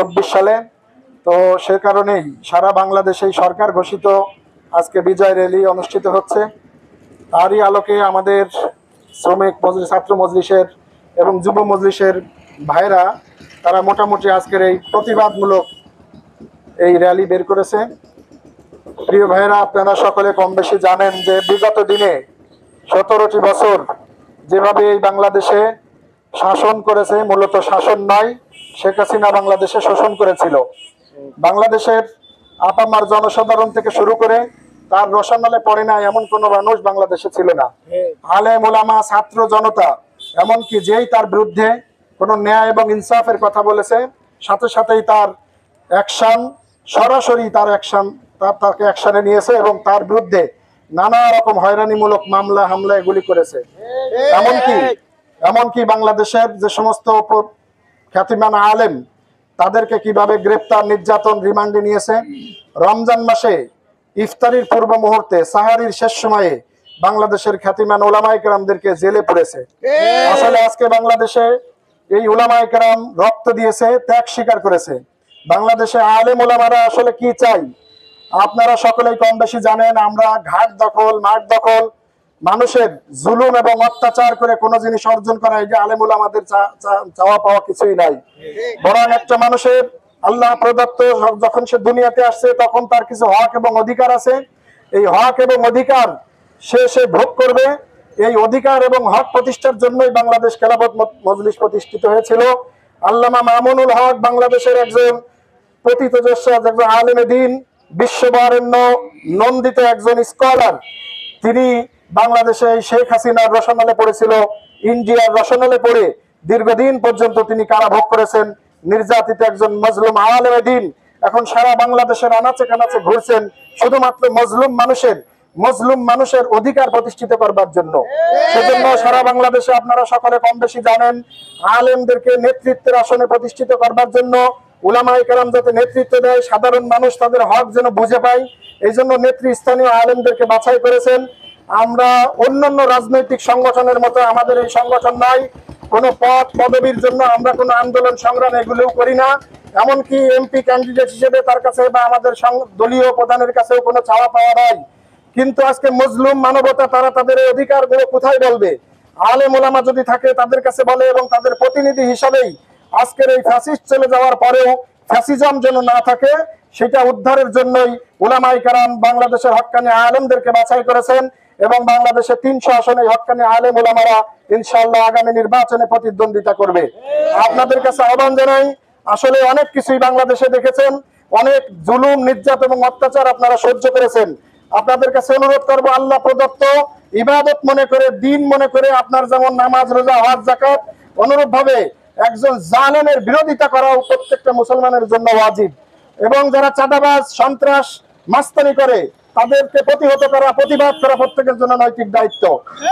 2024 সালে। তো সে কারণেই সারা বাংলাদেশেই সরকার ঘোষিত আজকে বিজয় র্যালি অনুষ্ঠিত হচ্ছে। তারই আলোকে আমাদের শ্রমিক মজলিস, ছাত্র মজলিসের এবং যুব মজলিসের ভাইরা তারা মোটামুটি আজকের এই প্রতিবাদমূলক এই র্যালি বের করেছে। প্রিয় ভাইরা, আপনারা সকলে কম বেশি জানেন যে বিগত দিনে 17টি বছর যেভাবে এই বাংলাদেশে শাসন করেছে, মূলত শাসন নয়, শেখ হাসিনা বাংলাদেশে শোষণ করেছিল। বাংলাদেশের আপামার জনসাধারণ থেকে শুরু করে তার রসানালে পড়ে না এমন কোনো মানুষ বাংলাদেশে ছিল না। আলেম ওলামা, ছাত্র জনতা, এমনকি যেই তার বিরুদ্ধে কোনো ন্যায় এবং ইনসাফের কথা বলেছে, সাথে সাথেই তার অ্যাকশন, সরাসরি তার অ্যাকশন, তাকে অ্যাকশনে নিয়েছে এবং তার বিরুদ্ধে নানা রকম হয়রানিমূলক মামলা হামলা এগুলি করেছে। এমনকি বাংলাদেশের যে সমস্ত খ্যাতিমান আলেম তাদেরকে কিভাবে গ্রেপ্তার, নির্যাতন, রিমান্ডে নিয়েছে। রমজান মাসে ইফতারির পূর্ব মুহূর্তে, সাহারির শেষ সময়ে বাংলাদেশের খ্যাতিমান ওলামায়ে কেরামদেরকে জেলে পড়েছে। আসলে আজকে বাংলাদেশে এই ওলামায়ে কেরাম রক্ত দিয়েছে, ত্যাগ স্বীকার করেছে। বাংলাদেশে আলেম ওলামারা আসলে কি চাই আপনারা সকলেই কম বেশি জানেন। আমরা ঘাট দখল, মাঠ দখল, মানুষের জুলুম এবং অত্যাচার করে কোনো জিনিস অর্জন করা, এই যে আলেম ওলামাদের চাওয়া পাওয়া কিছুই নাই। বরং একটা মানুষের আল্লাহ প্রদত্ত যখন সে দুনিয়াতে আসছে তখন তার কিছু হক এবং অধিকার আছে। এই হক এবং অধিকার সে ভোগ করবে। এই অধিকার এবং হক প্রতিষ্ঠার জন্যই বাংলাদেশ খেলাফত মজলিস প্রতিষ্ঠিত হয়েছিল। আল্লামা মামুনুল হক বাংলাদেশের একজন প্রথিতযশা, একজন আলেমে দ্বীন, বিশ্ববরেণ্য নন্দিত একজন স্কলার। তিনি বাংলাদেশে শেখ হাসিনার রসনালে পড়েছিল, ইন্ডিয়ার রসনালে পড়ে দীর্ঘদিন পর্যন্ত তিনি কারাভোগ করেছেন। নির্যাতিত একজন মজলুম আলেমে দ্বীন এখন সারা বাংলাদেশের আনাচে কানাচে ঘুরছেন শুধুমাত্র মজলুম মানুষের অধিকার প্রতিষ্ঠিত করবার জন্য। সেজন্য সারা বাংলাদেশে আপনারা সকলে কম বেশি জানেন, আলেমদেরকে নেতৃত্বের আসনে প্রতিষ্ঠিত করবার জন্য, উলামায়ে কেরাম যাতে নেতৃত্ব দেয়, সাধারণ মানুষ তাদের হক যেন বুঝে পায়, এই জন্য নেতৃস্থানীয় আলেমদেরকে বাছাই করেছেন। আমরা অন্যান্য রাজনৈতিক সংগঠনের মতো আমাদের এই সংগঠন নাই, কোনো পদ পদবীর জন্য আমরা কোনো আন্দোলন সংগ্রাম এগুলোও করি না। এমনকি এমপি ক্যান্ডিডেট হিসেবে তার কাছে বা আমাদের দলীয় প্রধানের কাছেও কোনো চাওয়া পাওয়া নাই। কিন্তু আজকে মজলুম মানবতা তারা তাদের এই অধিকারগুলো কোথায় বলবে? আলেম ওলামা যদি থাকে তাদের কাছে বলে, এবং তাদের প্রতিনিধি হিসাবেই আজকের এই ফ্যাসিস্ট চলে যাওয়ার পরেও ফ্যাসিজম যেন না থাকে সেটা উদ্ধারের জন্যই উলামায়ে কেরাম বাংলাদেশের হক্কানি আলেমদেরকে বাছাই করেছেন। এবং বাংলাদেশে 300 আসনে হক্কানি আলেম ওলামারা ইনশাআল্লাহ আগামী নির্বাচনে প্রতিদ্বন্দ্বিতা করবে। আপনাদের কাছে আহ্বান জানাই, আসলে অনেক কিছুই বাংলাদেশে দেখেছেন, অনেক জুলুম, নির্যাতন এবং অত্যাচার আপনারা সহ্য করেছেন। আপনাদের কাছে অনুরোধ করব, আল্লাহ প্রদত্ত ইবাদত মনে করে, দিন মনে করে, আপনার যেমন নামাজ, রোজা, হজ, যাকাত, অনুরূপ ভাবে একজন জালেমের বিরোধিতা করাও প্রত্যেকটা মুসলমানের জন্য ওয়াজিব। এবং যারা চাঁদাবাজ, সন্ত্রাস, মাস্তানি করে তাদেরকে প্রতিহত করা, প্রতিবাদ করা প্রত্যেকের জন্য নৈতিক দায়িত্ব।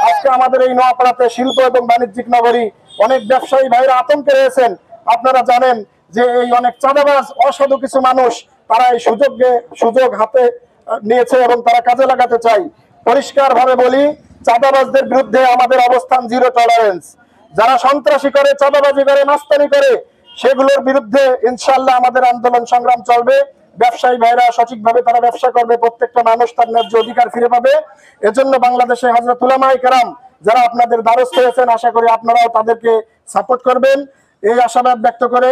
আজকে আমাদের এই নোয়াপাড়াতে শিল্প এবং বাণিজ্যিক নগরী অনেক ব্যবসায়ী ভাইরা আতঙ্কে রয়েছেন। আপনারা জানেন যে এই অনেক চাঁদাবাজ, অসাধু কিছু মানুষ তারা এই সুযোগ হাতে নিয়েছে এবং তারা কাজে লাগাতে চাই। পরিষ্কার ভাবে বলি, চাঁদাবাজদের বিরুদ্ধে আমাদের অবস্থান জিরো টলারেন্স। যারা সন্ত্রাসী করে, চাঁদাবাজি করে, মাস্তানি করে, সেগুলোর বিরুদ্ধে ইনশাআল্লাহ আমাদের আন্দোলন সংগ্রাম চলবে। ব্যবসায়ী ভাইরা সঠিকভাবে তারা ব্যবসা করবে, প্রত্যেকটা মানুষ তার ন্যায্য অধিকার ফিরে পাবে। এজন্য বাংলাদেশে হযরত উলামায়ে কেরাম যারা আপনাদের দ্বারস্থ হয়েছেন, আশা করি আপনারাও তাদেরকে সাপোর্ট করবেন। এই আশাবাদ ব্যক্ত করে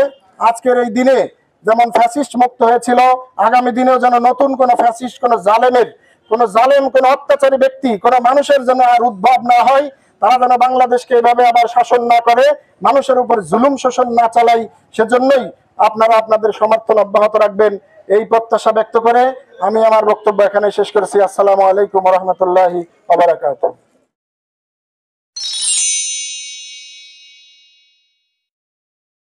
আজকের এই দিনে যেমন ফ্যাসিস্ট মুক্ত হয়েছিল, আগামী দিনেও যেন নতুন কোন ফ্যাসিস্ট, কোন জালেম, কোন অত্যাচারী ব্যক্তি, কোন মানুষের যেন আর উদ্ভব না হয়। তারা যেন বাংলাদেশকে এভাবে আবার শাসন না করে, মানুষের উপর জুলুম শোষণ না চালাই, সেজন্যই আপনারা আপনাদের সমর্থন অব্যাহত রাখবেন, এই প্রত্যাশা ব্যক্ত করে আমি আমার বক্তব্য এখানে শেষ করেছি। আসসালামু আলাইকুম ওয়া রাহমাতুল্লাহি ওয়া বারাকাতুহু।